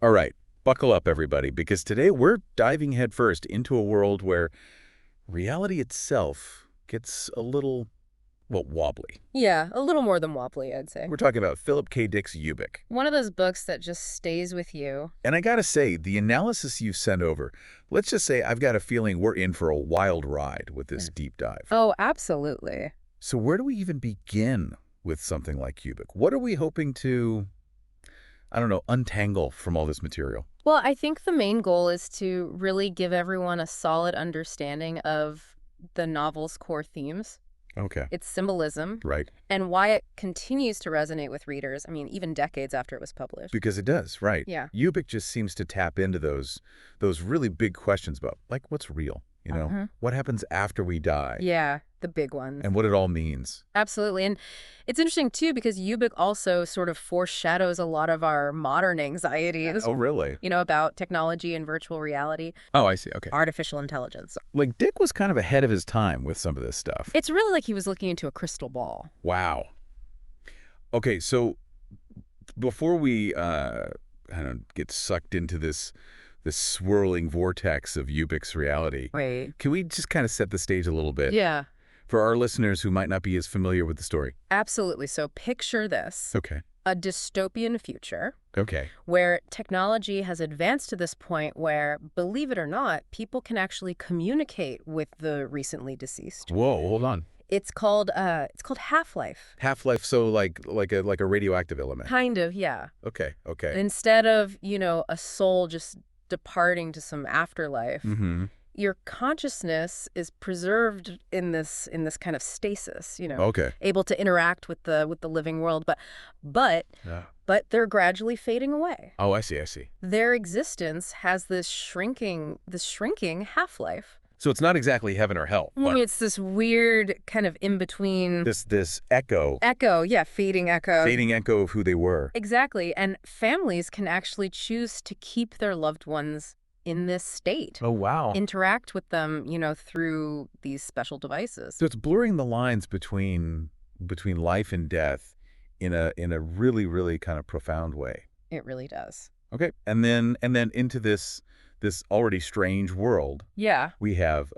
All right, buckle up, everybody, because today we're diving headfirst into a world where reality itself gets a little, well, wobbly. Yeah, a little more than wobbly, I'd say. We're talking about Philip K. Dick's Ubik. One of those books that just stays with you. And I gotta say, the analysis you sent over, let's just say I've got a feeling we're in for a wild ride with this deep dive. Oh, absolutely. So where do we even begin with something like Ubik? What are we hoping to, I don't know, untangle from all this material? Well, I think the main goal is to really give everyone a solid understanding of the novel's core themes, Okay. its symbolism, Right. and why it continues to resonate with readers, I mean, even decades after it was published. Because it does, right. Yeah. Ubik just seems to tap into those really big questions about, like, what's real? You know, what happens after we die? Yeah, the big ones. And what it all means. Absolutely. And it's interesting, too, because Ubik also sort of foreshadows a lot of our modern anxieties. Oh, really? You know, about technology and virtual reality, Oh, I see. Okay. artificial intelligence. Like, Dick was kind of ahead of his time with some of this stuff. It's really like he was looking into a crystal ball. Wow. Okay, so before we I don't know, get sucked into this swirling vortex of Ubik's reality, Wait. can we just kind of set the stage a little bit Yeah, for our listeners who might not be as familiar with the story? absolutely. So picture this, Okay. a dystopian future Okay. where technology has advanced to this point where, believe it or not, people can actually communicate with the recently deceased. Whoa, hold on. It's called half-life. Half-life, so like a radioactive element. Kind of, yeah. Okay. Okay. Instead of, a soul just departing to some afterlife, Mm-hmm. your consciousness is preserved in this kind of stasis, Okay. able to interact with the living world, but Yeah. they're gradually fading away. Oh, I see. I see. Their existence has this shrinking half-life. So it's not exactly heaven or hell, I mean, but it's this weird kind of in-between this echo, fading echo. fading echo of who they were. Exactly. And families can actually choose to keep their loved ones in this state. Oh, wow. Interact with them, through these special devices. So it's blurring the lines between life and death in a really, really kind of profound way. It really does. Okay. And then into this already strange world, Yeah. we have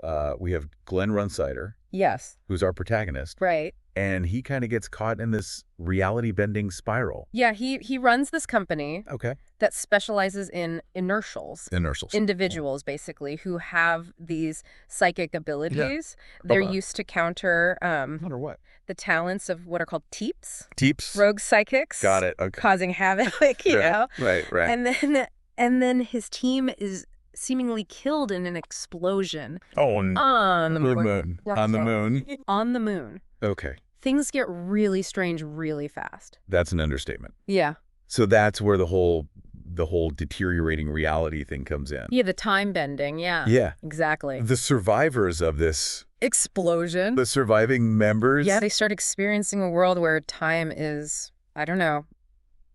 Glenn Runsider, Yes. who's our protagonist, Right. and he kind of gets caught in this reality-bending spiral. Yeah, he runs this company Okay. that specializes in inertials. Inertials. Individuals, basically, who have these psychic abilities. They're Okay. used to counter Wonder what? the talents of what are called teeps, Teeps. rogue psychics. Got it. Okay. Causing havoc, you know? Right. And then his team is seemingly killed in an explosion On on the the moon. moon. On the moon. On the moon. Okay. Things get really strange really fast. That's an understatement. Yeah. So that's where the whole deteriorating reality thing comes in. Yeah, the time bending. Yeah. Yeah. Exactly. The survivors of this, Explosion. the surviving members. Yeah, they start experiencing a world where time is, I don't know,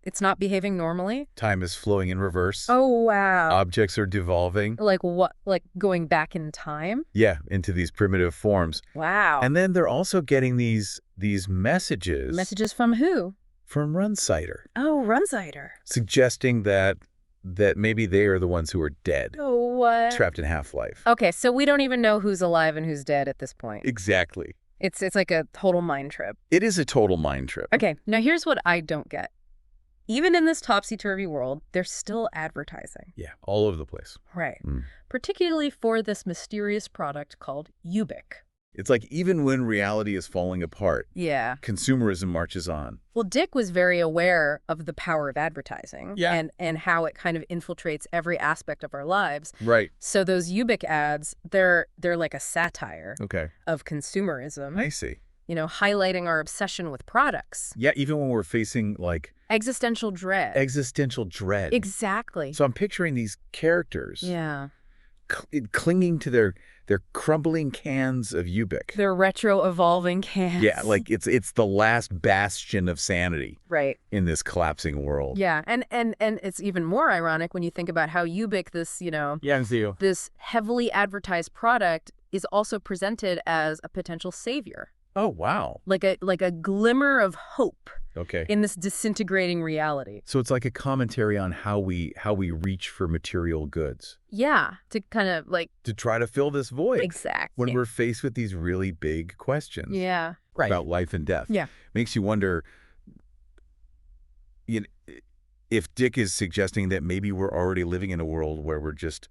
it's not behaving normally. Time is flowing in reverse. Oh, wow. Objects are devolving. Like what? Like going back in time? Yeah, into these primitive forms. Wow. And then they're also getting these messages Messages from who? from Runsider, Oh, Runsider. suggesting that maybe they are the ones who are dead, Oh, what? trapped in half-life. Okay, so we don't even know who's alive and who's dead at this point. Exactly. It's like a total mind trip. It is a total mind trip. Okay, now here's what I don't get. Even in this topsy-turvy world, there's still advertising. Yeah, all over the place. Right. Mm. Particularly for this mysterious product called Ubik. It's like even when reality is falling apart, Yeah. consumerism marches on. Well, Dick was very aware of the power of advertising. Yeah. And how it kind of infiltrates every aspect of our lives. Right. So those Ubik ads, they're like a satire Okay. of consumerism. I see. Highlighting our obsession with products. Yeah, even when we're facing like Existential dread. existential dread. Exactly. So I'm picturing these characters Yeah. clinging to their crumbling cans of Ubik. They're retro-evolving cans. Yeah, like it's the last bastion of sanity Right. in this collapsing world. Yeah, and it's even more ironic when you think about how Ubik, this, Yeah, and see you. this heavily advertised product, is also presented as a potential savior. Oh, wow. Like a glimmer of hope Okay. in this disintegrating reality. So it's like a commentary on how we reach for material goods Yeah, to kind of like to try to fill this void when exactly. we're faced with these really big questions Yeah. Right. about life and death. Yeah. Makes you wonder, you know, if Dick is suggesting that maybe we're already living in a world where we're just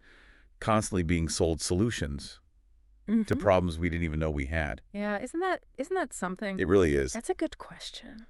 constantly being sold solutions to Mhm. problems we didn't even know we had. Yeah, isn't that something? It really is. That's a good question.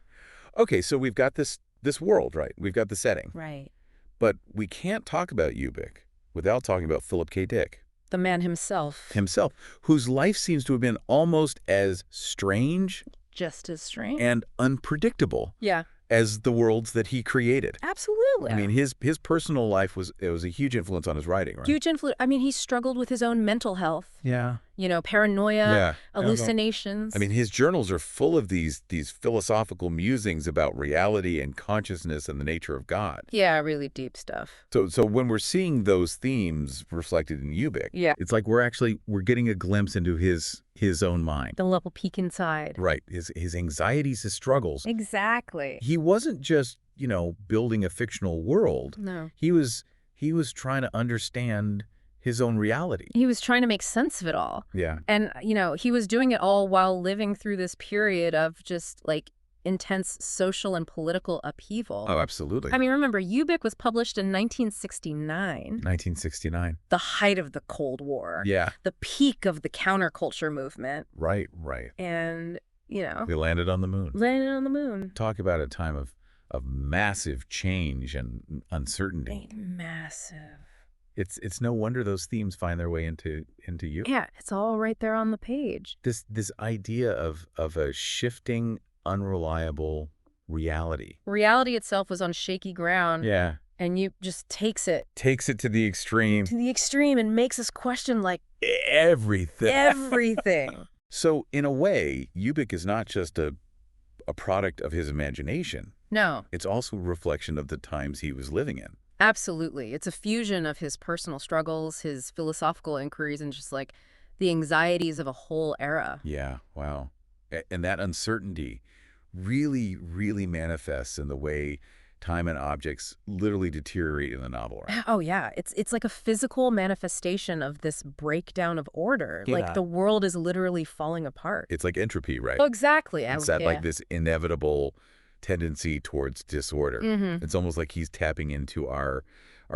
Okay, so we've got this world, right? We've got the setting. Right. But we can't talk about Ubik without talking about Philip K. Dick The man himself. himself, whose life seems to have been almost as strange Just as strange. and unpredictable Yeah, as the worlds that he created. absolutely. I mean, his personal life was a huge influence on his writing, right? Huge influence. I mean, he struggled with his own mental health. Yeah. Paranoia, Yeah. hallucinations. I mean, his journals are full of these philosophical musings about reality and consciousness and the nature of God. yeah, really deep stuff. So when we're seeing those themes reflected in Ubik, Yeah. it's like we're getting a glimpse into his own mind. The little peek inside. Right. His anxieties, his struggles. Exactly. He wasn't just, building a fictional world. No. He was trying to understand his own reality. He was trying to make sense of it all. Yeah. And, he was doing it all while living through this period of just like intense social and political upheaval. Oh, absolutely. I mean, remember, Ubik was published in 1969, 1969. the height of the Cold War, Yeah. the peak of the counterculture movement, Right, right. and, We landed on the moon. landed on the moon. Talk about a time of massive change and uncertainty. Massive. It's no wonder those themes find their way into you. Yeah, it's all right there on the page. This idea of a shifting, unreliable reality. Reality itself was on shaky ground, Yeah. and you just takes it Takes it to the extreme. to the extreme and makes us question, like, Everything. everything. So in a way, Ubik is not just a product of his imagination. No, It's also a reflection of the times he was living in. absolutely. It's a fusion of his personal struggles, his philosophical inquiries, and just like the anxieties of a whole era. Yeah, wow. And that uncertainty really, really manifests in the way time and objects literally deteriorate in the novel. Right? Oh, yeah. It's like a physical manifestation of this breakdown of order. Yeah. Like the world is literally falling apart. It's like entropy, right? Oh, exactly. It's that like this inevitable tendency towards disorder. Mm-hmm. It's almost like he's tapping into our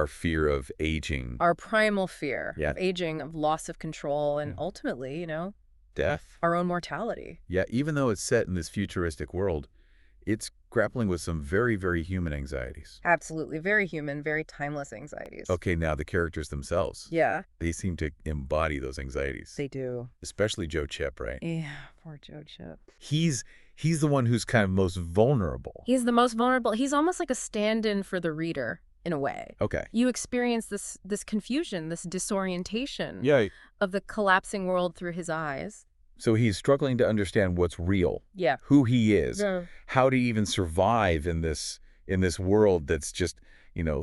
fear of aging, Our primal fear Yeah. of aging, of loss of control, and ultimately, death. our own mortality. Yeah, even though it's set in this futuristic world, it's grappling with some very, very human anxieties. Absolutely. Very human, very timeless anxieties. Okay, now the characters themselves, Yeah, they seem to embody those anxieties, they do. especially Joe Chip, right? Yeah, poor Joe Chip. He's the one who's kind of most vulnerable. He's the most vulnerable. He's almost like a stand-in for the reader, in a way. Okay. You experience this confusion, this disorientation Yeah. of the collapsing world through his eyes. So he's struggling to understand what's real, Yeah. who he is, Yeah. how to even survive in this world that's just,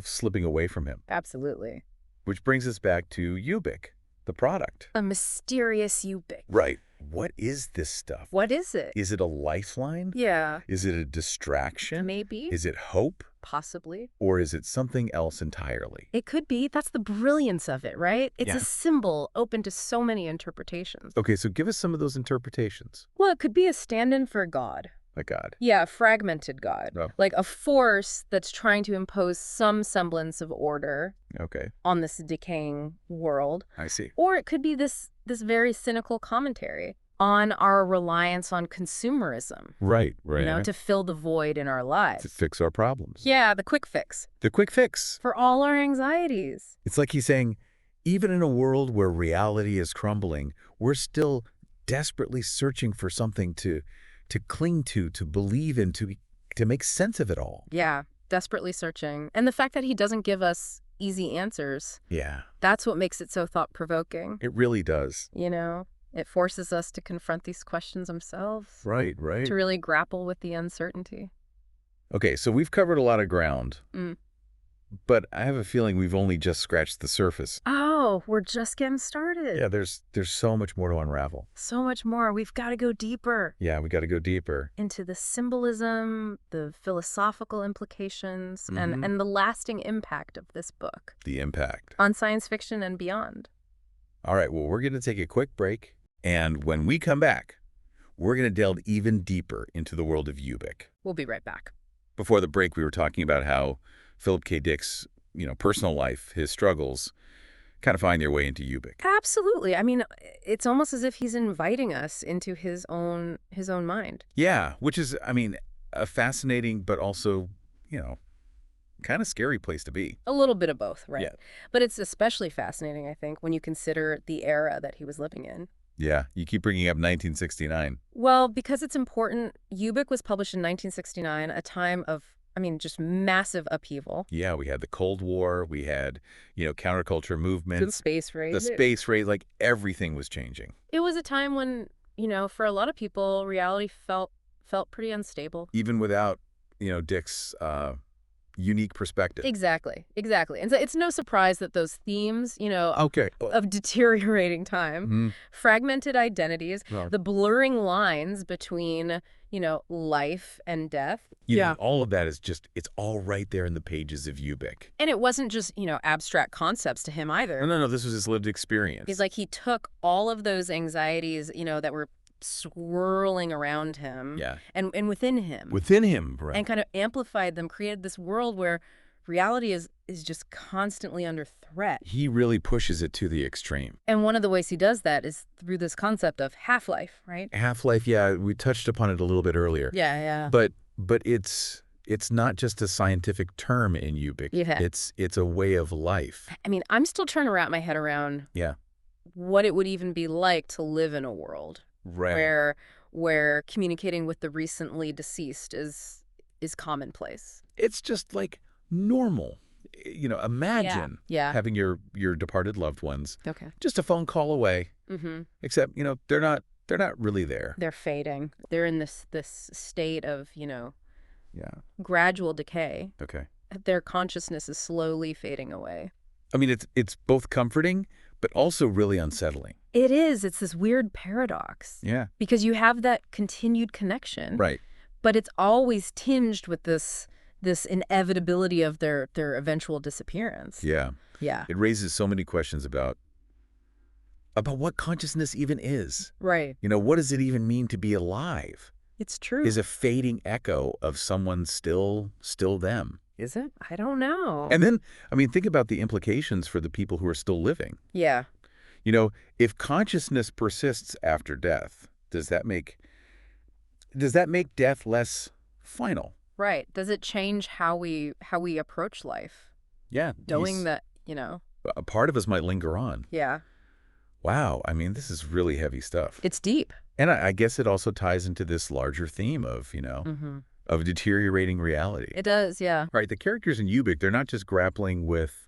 slipping away from him. Absolutely. Which brings us back to Ubik, the product. A mysterious Ubik. Right. What is this stuff? What is it? Is it a lifeline? Yeah. Is it a distraction? Maybe. Is it hope? Possibly. Or is it something else entirely? It could be. That's the brilliance of it, right? It's Yeah. a symbol open to so many interpretations. Okay, so give us some of those interpretations. Well, it could be a stand-in for God. My God. Yeah, a fragmented God. Oh. Like a force that's trying to impose some semblance of order Okay, on this decaying world. I see. Or it could be this very cynical commentary on our reliance on consumerism, Right. to fill the void in our To lives. fix our problems. Yeah, the quick fix The quick fix. for all our anxieties. It's like he's saying, even in a world where reality is crumbling, we're still desperately searching for something to cling to believe in, to make sense of it all. Yeah, desperately searching. And the fact that he doesn't give us easy answers, Yeah, that's what makes it so thought-provoking. it really does. It forces us to confront these questions ourselves, Right. to really grapple with the uncertainty. Okay, so we've covered a lot of ground, Mm. but I have a feeling we've only just scratched the surface. Oh, know. We're just getting started. Yeah, there's so much more to unravel. So much more. We've got to go deeper Yeah, we got to go deeper. into the symbolism, the philosophical implications, and the lasting impact of this book The impact. on science fiction and beyond. All right, well, we're going to take a quick break. And when we come back, we're going to delve even deeper into the world of Ubik. We'll be right back. Before the break, we were talking about how Philip K. Dick's, personal life, his struggles, kind of find their way into Ubik. Absolutely. I mean, it's almost as if he's inviting us into his own mind. Yeah, which is, a fascinating but also, kind of scary place to be. A little bit of both, right? Yeah. But it's especially fascinating, I think, when you consider the era that he was living in. Yeah, you keep bringing up 1969. Well, because it's important, Ubik was published in 1969, a time of, just massive upheaval. Yeah, we had the Cold War, we had, counterculture The movements, space race. the space race, like everything was changing. It was a time when, for a lot of people, reality felt pretty unstable. Even without, Dick's unique perspective. Exactly. And so it's no surprise that those themes, Okay. of deteriorating time, fragmented identities, Well, the blurring lines between, life and death. all of that is it's all right there in the pages of Ubik. And it wasn't just, abstract concepts to him either. No, this was his lived experience. He's like, he took all of those anxieties, that were swirling around him Yeah. and within him. Within him, right. And kind of amplified them, created this world where reality is just constantly under threat. He really pushes it to the extreme. And one of the ways he does that is through this concept of half-life, right? Half-life, yeah, we touched upon it a little bit earlier. Yeah. But it's not just a scientific term in Ubik. Yeah. It's a way of life. I'm still trying to wrap my head around what it would even be like to live in a world Right. where communicating with the recently deceased is commonplace. It's just like normal. Imagine Yeah. having your departed loved ones Okay. just a phone call away. Mm-hmm. Except, they're not really there. They're fading. They're in this state of, Yeah. gradual decay. Okay. Their consciousness is slowly fading away. It's both comforting, but also really unsettling. It is. It's this weird paradox. Yeah. Because you have that continued connection. Right. But it's always tinged with this inevitability of their eventual disappearance. Yeah. Yeah. It raises so many questions about what consciousness even is. Right. What does it even mean to be alive? It's true. Is a fading echo of someone still them. Is it? I don't know. And then, think about the implications for the people who are still living. Yeah. If consciousness persists after death, does that make death less final? Right. Does it change how we approach life? Yeah. Knowing that, a part of us might linger on. Yeah. Wow. This is really heavy stuff. It's deep. And I guess it also ties into this larger theme of, of deteriorating reality. It does, yeah. Right. The characters in Ubik, they're not just grappling with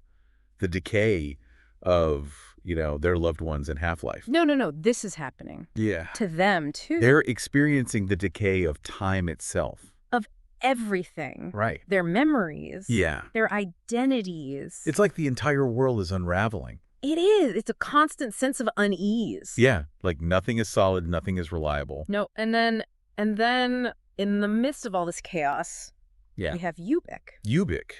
the decay of, their loved ones in Half-Life. No. This is happening. Yeah. To them, too. They're experiencing the decay of time itself. Of everything. Right. Their memories. Yeah. Their identities. It's like the entire world is unraveling. It is. It's a constant sense of unease. Yeah. Like nothing is solid, nothing is reliable. No, and then in the midst of all this chaos, we have Ubik. Ubik.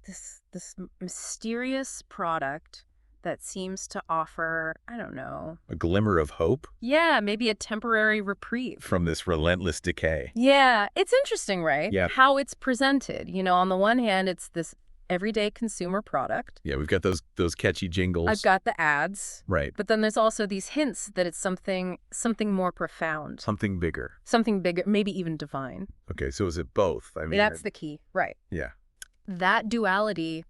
This mysterious product that seems to offer, I don't know. A glimmer of hope? Yeah, maybe a temporary reprieve. From this relentless decay. Yeah, it's interesting, right? Yeah. How it's presented. On the one hand, it's this everyday consumer product. Yeah, we've got those catchy jingles. I've got the ads. Right. But then there's also these hints that it's something more profound. Something bigger. Something bigger, maybe even divine. Okay, so is it both? That's the key, right. Yeah. That duality,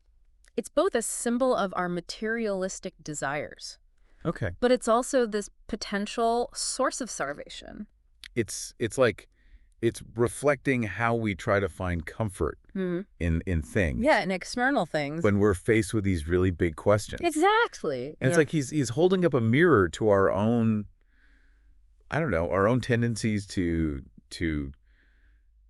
it's both a symbol of our materialistic desires. Okay. But it's also this potential source of salvation. It's like it's reflecting how we try to find comfort in things. Yeah, in external things. When we're faced with these really big questions. Exactly. And it's like he's holding up a mirror to our own, I don't know, our own tendencies to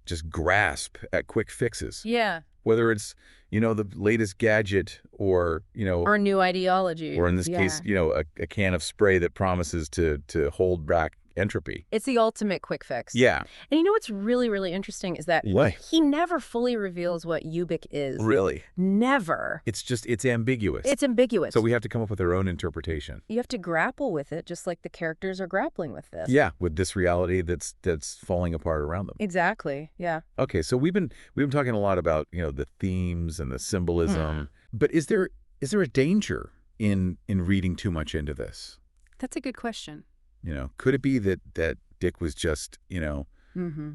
just grasp at quick fixes. Yeah. Whether it's, the latest gadget or, Or new ideology. or in this case, Yeah. a can of spray that promises to hold back entropy. It's the ultimate quick fix. Yeah. And you know what's really, really interesting is that What? he never fully reveals what Ubik is. Really? Never. It's ambiguous. It's ambiguous. So we have to come up with our own interpretation. You have to grapple with it just like the characters are grappling with this. Yeah, with this reality that's falling apart around them. Exactly. Yeah. Okay, so we've been talking a lot about, the themes and the symbolism. But is there a danger in reading too much into this? That's a good question. Could it be that Dick was just, Mm-hmm.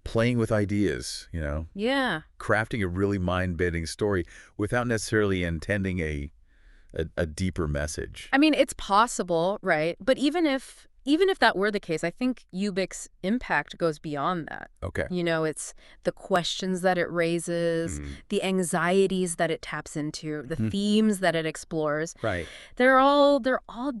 playing with ideas, Yeah. crafting a really mind-bending story without necessarily intending a deeper message? I mean, it's possible, right? But even if that were the case, I think Ubik's impact goes beyond that. Okay. It's the questions that it raises, the anxieties that it taps into, the themes that it explores. Right. They're all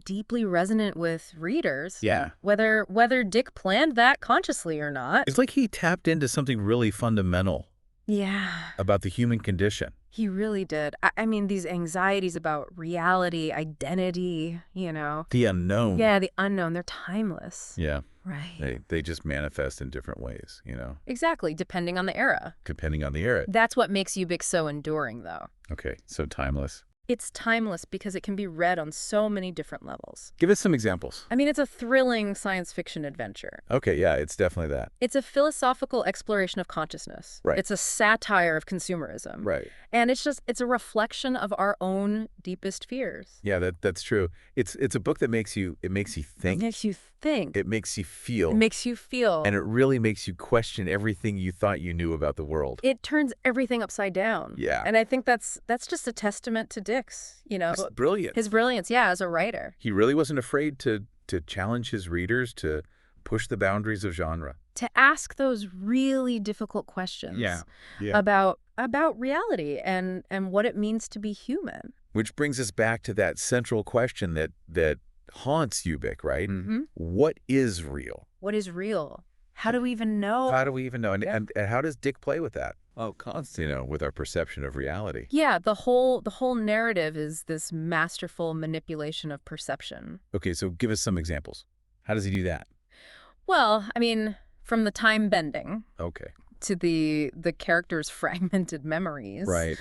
deeply resonant with readers. Yeah. Whether Dick planned that consciously or not. It's like he tapped into something really fundamental Yeah. about the human condition. He really did. I mean, these anxieties about reality, identity, The unknown. Yeah, the unknown, they're timeless. Yeah. Right. They just manifest in different ways, Exactly, depending on the era. depending on the era. That's what makes Ubik so enduring, though. Okay, so timeless. It's timeless because it can be read on so many different levels. Give us some examples. I mean, it's a thrilling science fiction adventure. Okay, yeah, it's definitely that. It's a philosophical exploration of consciousness. Right. It's a satire of consumerism. Right. And it's a reflection of our own deepest fears. Yeah, that's true. It's a book that makes you think. It makes you think. It makes you feel. It makes you feel. And it really makes you question everything you thought you knew about the world. It turns everything upside down. Yeah. And I think that's just a testament to Dick's, It's brilliant. his brilliance, yeah, as a writer. He really wasn't afraid to challenge his readers, to push the boundaries of genre. To ask those really difficult questions Yeah. about reality and what it means to be human. Which brings us back to that central question that haunts Ubik, right? Mm-hmm. What is real? What is real? How do we even know? How do we even know? And, Yeah. and how does Dick play with that? Oh, constantly, with our perception of reality. Yeah, the whole narrative is this masterful manipulation of perception. Okay, so give us some examples. How does he do that? Well, I mean, from the time bending Okay. to the characters' fragmented memories, Right.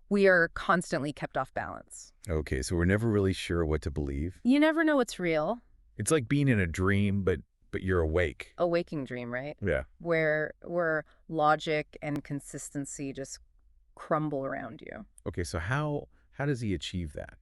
we are constantly kept off balance. Okay, so we're never really sure what to believe. You never know what's real. It's like being in a dream, but you're awake. A waking dream, right? Yeah. Where logic and consistency just crumble around you. Okay, so how does he achieve that?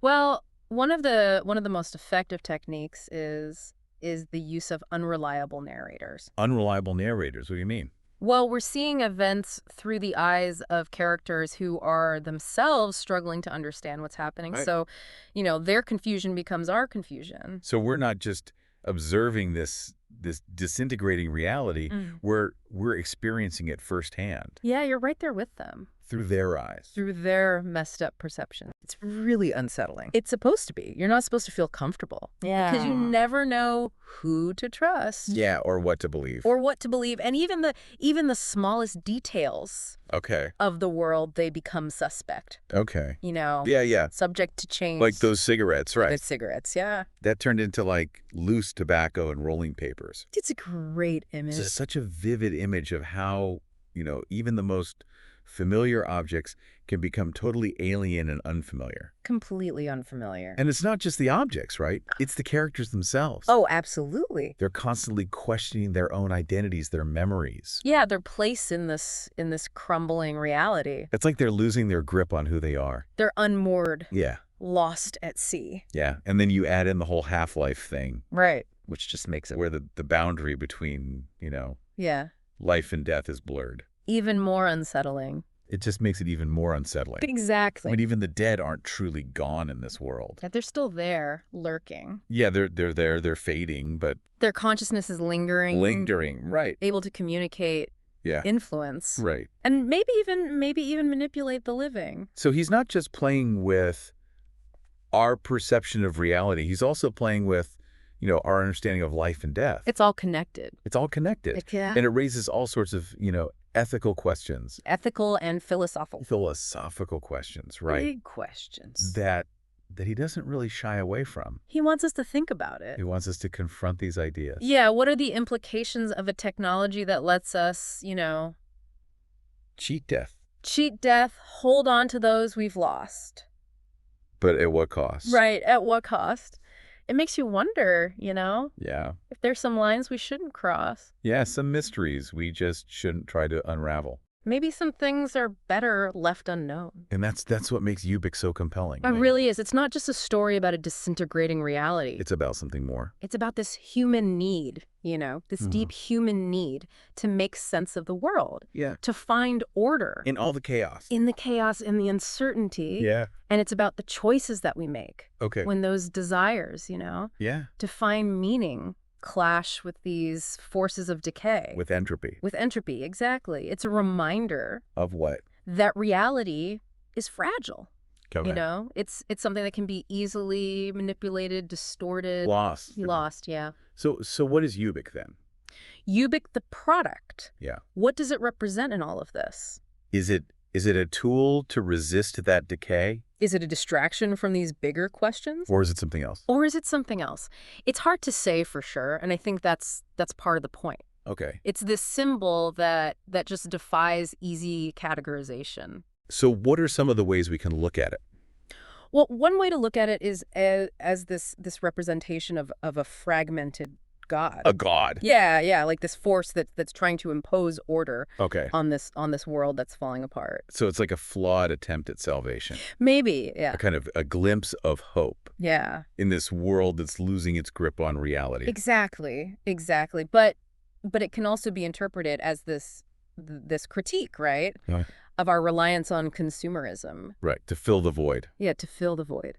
Well, one of the most effective techniques is the use of unreliable narrators. Unreliable narrators, what do you mean? Well, we're seeing events through the eyes of characters who are themselves struggling to understand what's happening. Right. So, their confusion becomes our confusion. So we're not just observing this disintegrating reality, we're experiencing it firsthand. Yeah, you're right there with them. Through their eyes. Through their messed up perception. It's really unsettling. It's supposed to be. You're not supposed to feel comfortable. Yeah. Because you never know who to trust. Yeah, or what to believe. Or what to believe. And even the smallest details Okay. of the world, they become suspect. Okay. Yeah. Subject to change. Like those cigarettes, right? The cigarettes, yeah. That turned into like loose tobacco and rolling papers. It's a great image. It's such a vivid image of how, even the most familiar objects can become totally alien and unfamiliar. Completely unfamiliar. And it's not just the objects, right? It's the characters themselves. Oh, absolutely. They're constantly questioning their own identities, their memories. Yeah, their place in this crumbling reality. It's like they're losing their grip on who they are. They're unmoored, Yeah. lost at sea. Yeah. And then you add in the whole Half-Life thing, Right. which just makes it where the boundary between, Yeah. life and death is blurred. Even more unsettling. It just makes it even more unsettling. Exactly. I mean, even the dead aren't truly gone in this world. That they're still there, lurking. Yeah, they're there, they're fading, but Their consciousness is lingering. right. Able to communicate, Yeah. influence. Right. And maybe even manipulate the living. So he's not just playing with our perception of reality. He's also playing with, our understanding of life and death. It's all connected. It's all connected. Yeah. And it raises all sorts of, ethical questions. Ethical and philosophical. Philosophical questions, right. Big questions. That he doesn't really shy away from. He wants us to think about it. He wants us to confront these ideas. Yeah, what are the implications of a technology that lets us, Cheat death. cheat death, hold on to those we've lost? But at what cost? Right, at what cost? It makes you wonder, Yeah. if there's some lines we shouldn't cross. Yeah, some mysteries we just shouldn't try to unravel. Maybe some things are better left unknown. And that's what makes Ubik so compelling. It really is. It's not just a story about a disintegrating reality. It's about something more. It's about this human need, this deep human need to make sense of the world. Yeah. To find order. In all the chaos. In the chaos, in the uncertainty. Yeah. And it's about the choices that we make. Okay. When those desires, Yeah. to find meaning clash with these forces of decay. With entropy. With entropy, exactly. It's a reminder Of what? that reality is fragile. Okay. It's something that can be easily manipulated, distorted. Lost. Yeah. So what is Ubik then? Ubik, the product. Yeah. What does it represent in all of this? Is it a tool to resist that decay? Is it a distraction from these bigger questions? Or is it something else? Or is it something else? It's hard to say for sure, and I think that's part of the point. Okay. It's this symbol that just defies easy categorization. So what are some of the ways we can look at it? Well, one way to look at it is as this representation of a fragmented God. A god. Yeah, like this force that's trying to impose order Okay. on this world that's falling apart. So it's like a flawed attempt at salvation. Maybe, yeah. A kind of a glimpse of hope Yeah. in this world that's losing its grip on reality. Exactly. But it can also be interpreted as this critique, right? Yeah. Of our reliance on consumerism. Right, to fill the void. Yeah, to fill the void.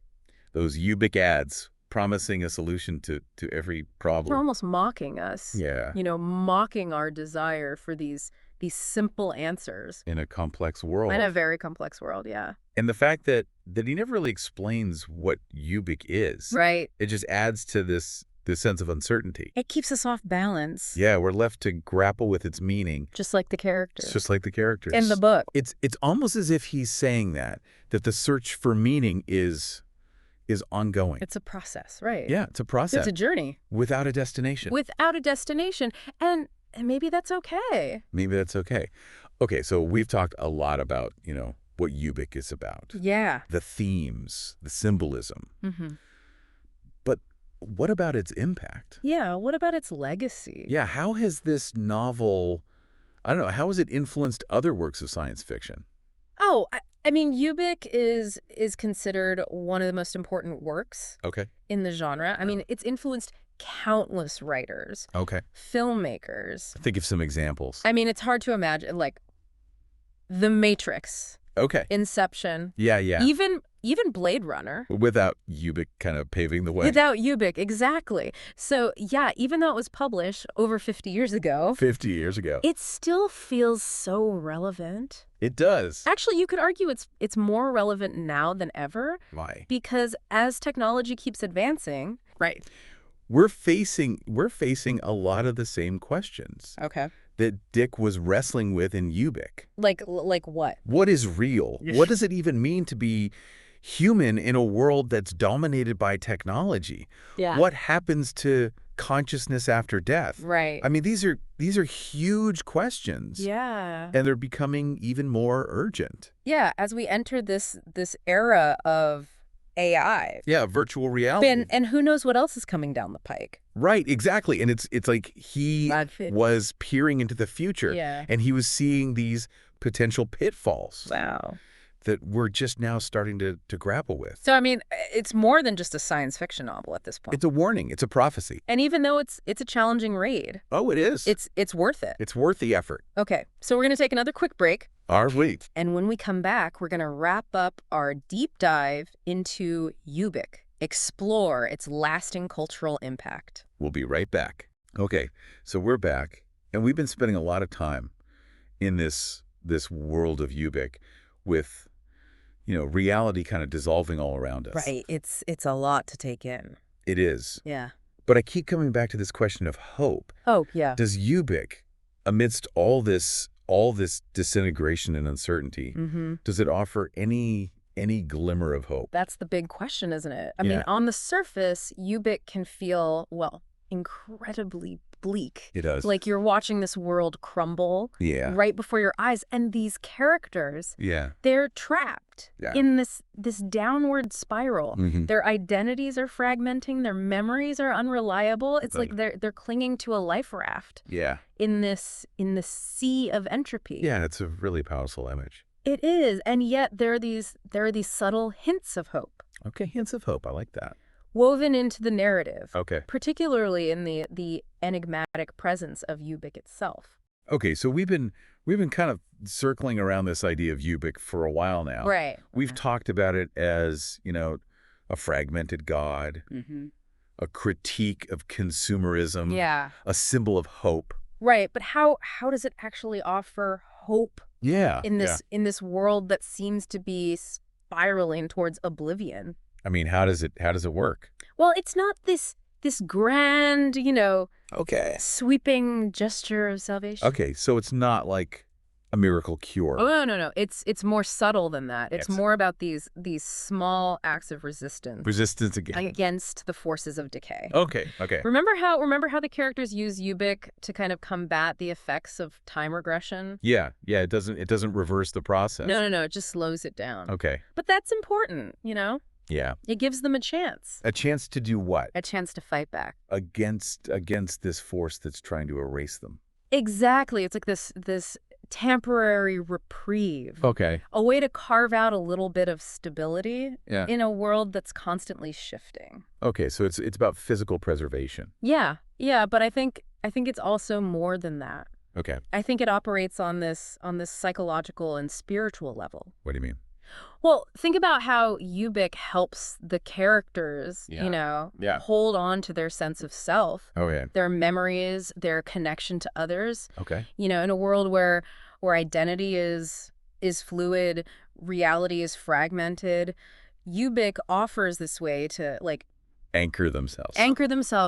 Those Ubik ads promising a solution to every problem. They're almost mocking us. Yeah. Mocking our desire for these simple answers. In a complex world. In a very complex world, yeah. And the fact that he never really explains what Ubik is. Right. It just adds to this sense of uncertainty. It keeps us off balance. Yeah, we're left to grapple with its meaning. Just like the characters. It's just like the characters. In the book. It's almost as if he's saying that the search for meaning is ongoing. It's a process, right? Yeah, it's a process. It's a journey. Without a destination. Without a destination. And maybe that's okay. Maybe that's okay. Okay, so we've talked a lot about, what Ubik is about. Yeah. The themes, the symbolism. Mm-hmm. But what about its impact? Yeah, what about its legacy? Yeah, how has this novel, I don't know, how has it influenced other works of science fiction? Oh, I mean, Ubik is considered one of the most important works in the genre. I mean, it's influenced countless writers. Okay. Filmmakers. Think of some examples. I mean, it's hard to imagine, like, The Matrix. Okay. Inception. Yeah. Even Blade Runner. Without Ubik kind of paving the way. Without Ubik, exactly. So, yeah, even though it was published over 50 years ago. 50 years ago. It still feels so relevant. It does. Actually, you could argue it's more relevant now than ever. Why? Because as technology keeps advancing. Right. We're facing a lot of the same questions. Okay. That Dick was wrestling with in Ubik. Like what? What is real? What does it even mean to be human in a world that's dominated by technology? Yeah. What happens to consciousness after death? Right. I mean, these are huge questions. Yeah. And they're becoming even more urgent. Yeah, as we enter this era of AI. Yeah, virtual reality. And who knows what else is coming down the pike. Right, exactly. And it's like he was peering into the future. Yeah. And he was seeing these potential pitfalls. Wow. That we're just now starting to grapple with. So, I mean, it's more than just a science fiction novel at this point. It's a warning. It's a prophecy. And even though it's a challenging read. Oh, it is. It's worth it. It's worth the effort. Okay, so we're going to take another quick break. Are we? And when we come back, we're going to wrap up our deep dive into Ubik, explore its lasting cultural impact. We'll be right back. Okay, so we're back, and we've been spending a lot of time in this world of Ubik with, reality kind of dissolving all around us. Right, it's a lot to take in. It is. Yeah. But I keep coming back to this question of hope. Hope, yeah. Does Ubik, amidst all this all this disintegration and uncertainty, Mm-hmm. does it offer any glimmer of hope? That's the big question, isn't it? I Yeah. mean, on the surface, Ubik can feel, well, incredibly bleak. It does. Like you're watching this world crumble Yeah. right before your eyes. And these characters, Yeah. they're trapped Yeah. in this downward spiral. Mm-hmm. Their identities are fragmenting. Their memories are unreliable. It's like they're clinging to a life raft. Yeah. In this sea of entropy. Yeah, it's a really powerful image. It is, and yet there are these subtle hints of hope. Okay, hints of hope. I like that. Woven into the narrative. Okay. Particularly in the enigmatic presence of Ubik itself. Okay, so we've been kind of circling around this idea of Ubik for a while now. Right. We've talked about it as, a fragmented god, a critique of consumerism, Yeah. a symbol of hope. Right, but how does it actually offer hope Yeah. in this world that seems to be spiraling towards oblivion? I mean, how does it work? Well, it's not this grand, Okay. sweeping gesture of salvation. Okay, so it's not like a miracle cure. Oh, no. It's more subtle than that. It's Yes. more about these small acts of resistance Resistance against the forces of decay. Okay. Remember how the characters use Ubik to kind of combat the effects of time regression? Yeah. It doesn't reverse the process. No. It just slows it down. Okay. But that's important, Yeah. It gives them a chance. A chance to do what? A chance to fight back. Against this force that's trying to erase them. Exactly. It's like this temporary reprieve. Okay. A way to carve out a little bit of stability Yeah. in a world that's constantly shifting. Okay, so it's about physical preservation. Yeah, but I think it's also more than that. Okay. I think it operates on this psychological and spiritual level. What do you mean? Well, think about how Ubik helps the characters, Yeah. hold on to their sense of self, Oh, yeah. their memories, their connection to others. Okay. In a world where identity is fluid, reality is fragmented, Ubik offers this way to Anchor themselves.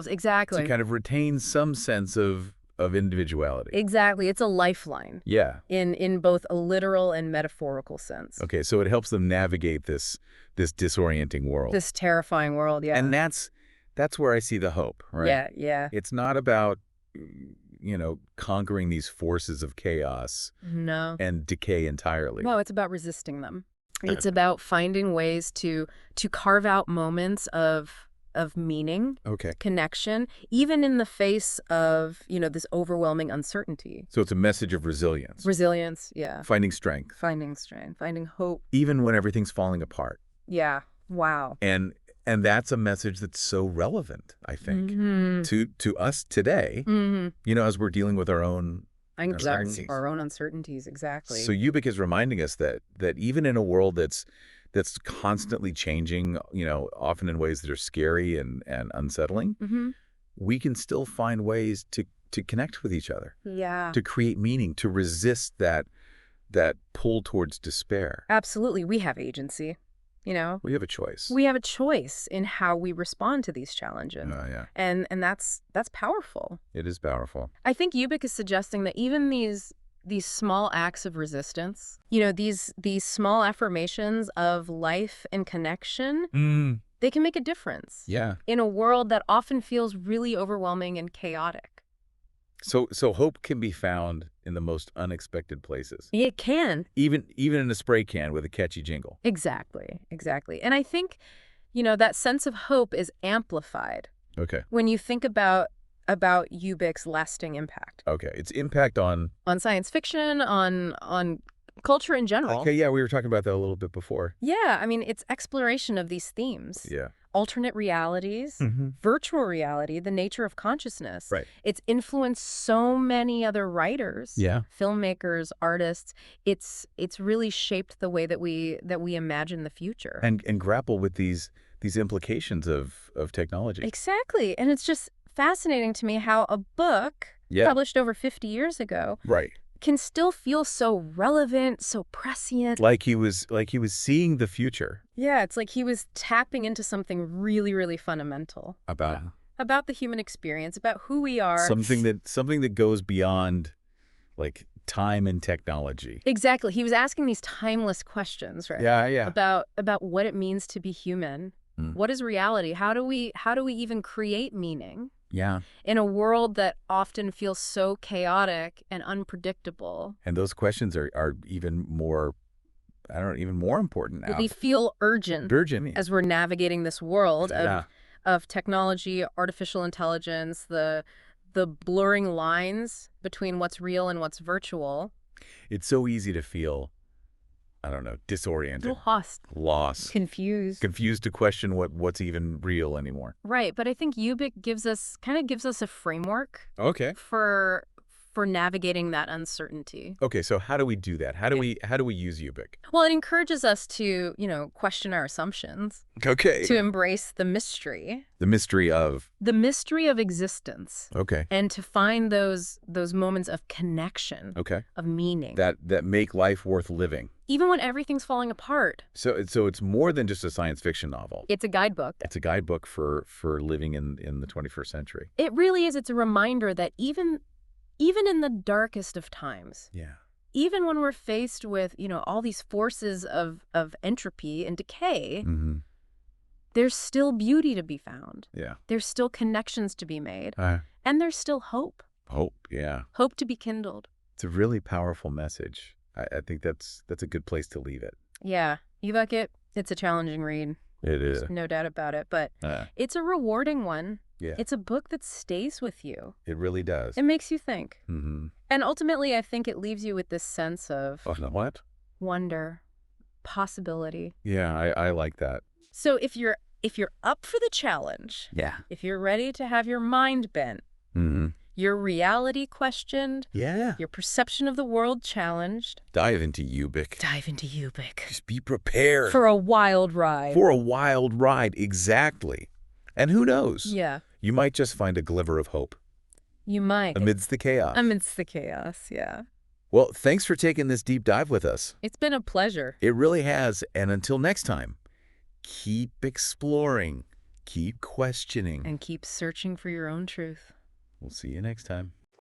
Exactly. To kind of retain some sense of individuality. Exactly. It's a lifeline. Yeah. In both a literal and metaphorical sense. Okay, so it helps them navigate this disorienting world. This terrifying world, yeah. And that's where I see the hope, right? Yeah. It's not about conquering these forces of chaos No. and decay entirely. No, it's about resisting them. It's about finding ways to carve out moments of meaning, Okay. connection, even in the face of, this overwhelming uncertainty. So it's a message of resilience. Resilience, yeah. Finding strength. Finding strength, finding hope. Even when everything's falling apart. Yeah. Wow. And that's a message that's so relevant, I think, Mm-hmm. to us today, as we're dealing with our own uncertainties. Our own uncertainties, exactly. So Ubik is reminding us that even in a world that's constantly changing, often in ways that are scary and unsettling, we can still find ways to connect with each other. Yeah. To create meaning, to resist that pull towards despair. Absolutely. We have agency, We have a choice. We have a choice in how we respond to these challenges. Yeah. And that's powerful. It is powerful. I think Ubik is suggesting that even these small acts of resistance, these small affirmations of life and connection, they can make a difference. Yeah. In a world that often feels really overwhelming and chaotic. So hope can be found in the most unexpected places. It can. Even in a spray can with a catchy jingle. Exactly. And I think, that sense of hope is amplified. Okay. When you think about Ubik's lasting impact. Okay. Its impact on science fiction, on culture in general. Okay, yeah, we were talking about that a little bit before. Yeah, I mean, it's exploration of these themes. Yeah. Alternate realities, virtual reality, the nature of consciousness. Right. It's influenced so many other writers, Yeah. filmmakers, artists. It's really shaped the way that we imagine the future. And grapple with these implications of technology. Exactly. And it's just fascinating to me how a book published over 50 years ago Right. can still feel so relevant, so prescient. Like he was seeing the future. Yeah, it's like he was tapping into something really, really fundamental. About the human experience, about who we are. Something that goes beyond like time and technology. Exactly. He was asking these timeless questions, right? Yeah. About what it means to be human. What is reality? How do we even create meaning? Yeah. In a world that often feels so chaotic and unpredictable. And those questions are even more, even more important now. They feel urgent as we're navigating this world of technology, artificial intelligence, the blurring lines between what's real and what's virtual. It's so easy to feel, disoriented. Lost. Confused to question what's even real anymore. Right, but I think Ubik gives us a framework for navigating that uncertainty. Okay, so how do we do that? How do we use Ubik? Well, it encourages us to, question our assumptions. Okay. To embrace the mystery. The mystery of existence. Okay. And to find those moments of connection. Okay. Of meaning. That make life worth living. Even when everything's falling apart. So it's more than just a science fiction novel. It's a guidebook. It's a guidebook for living in the 21st century. It really is. It's a reminder that even in the darkest of times. Yeah. Even when we're faced with, all these forces of entropy and decay, there's still beauty to be found. Yeah. There's still connections to be made. And there's still hope. Hope, yeah. Hope to be kindled. It's a really powerful message. I think that's a good place to leave it. Yeah. You like it? It's a challenging read. It is. There's no doubt about it. But it's a rewarding one. Yeah. It's a book that stays with you. It really does. It makes you think. Mm-hmm. And ultimately, I think it leaves you with this sense of... what? Wonder. Possibility. Yeah, I like that. So if you're up for the challenge... Yeah. If you're ready to have your mind bent... Your reality questioned... Yeah. Your perception of the world challenged... Dive into Ubik. Just be prepared. For a wild ride. Exactly. And who knows? Yeah. You might just find a glimmer of hope. You might. Amidst the chaos. Yeah. Well, thanks for taking this deep dive with us. It's been a pleasure. It really has. And until next time, keep exploring, keep questioning. And keep searching for your own truth. We'll see you next time.